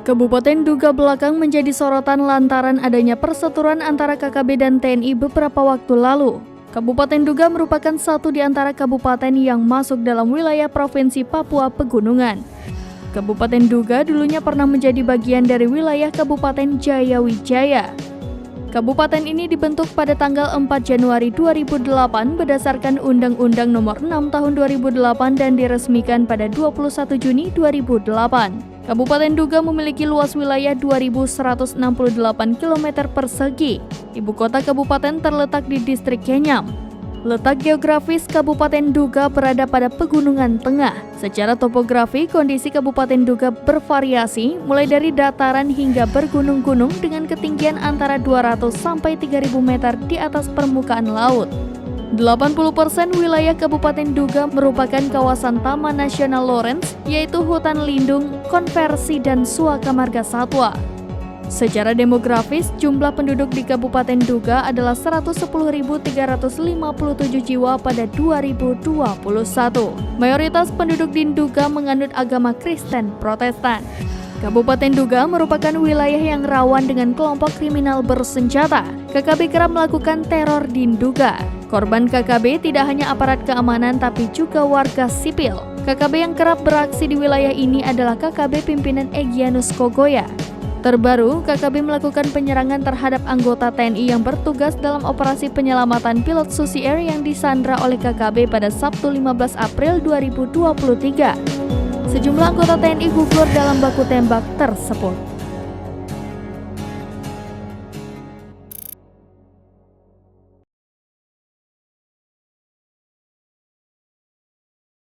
Kabupaten Duga belakang menjadi sorotan lantaran adanya perseteruan antara KKB dan TNI beberapa waktu lalu. Kabupaten Duga merupakan satu di antara kabupaten yang masuk dalam wilayah Provinsi Papua Pegunungan. Kabupaten Duga dulunya pernah menjadi bagian dari wilayah Kabupaten Jayawijaya. Kabupaten ini dibentuk pada tanggal 4 Januari 2008 berdasarkan Undang-Undang Nomor 6 Tahun 2008 dan diresmikan pada 21 Juni 2008. Kabupaten Duga memiliki luas wilayah 2.168 km persegi. Ibu kota kabupaten terletak di distrik Kenyam. Letak geografis Kabupaten Duga berada pada pegunungan tengah. Secara topografi, kondisi Kabupaten Duga bervariasi, mulai dari dataran hingga bergunung-gunung dengan ketinggian antara 200 sampai 3.000 meter di atas permukaan laut. 80% wilayah Kabupaten Duga merupakan kawasan Taman Nasional Lorentz, yaitu hutan lindung, konversi, dan suaka marga satwa. Secara demografis, jumlah penduduk di Kabupaten Duga adalah 110.357 jiwa pada 2021. Mayoritas penduduk di Duga menganut agama Kristen Protestan. Kabupaten Duga merupakan wilayah yang rawan dengan kelompok kriminal bersenjata. KKB kerap melakukan teror di Duga. Korban KKB tidak hanya aparat keamanan tapi juga warga sipil. KKB yang kerap beraksi di wilayah ini adalah KKB pimpinan Egyanus Kogoya. Terbaru, KKB melakukan penyerangan terhadap anggota TNI yang bertugas dalam operasi penyelamatan pilot Susi Air yang disandra oleh KKB pada Sabtu 15 April 2023. Sejumlah anggota TNI gugur dalam baku tembak tersebut.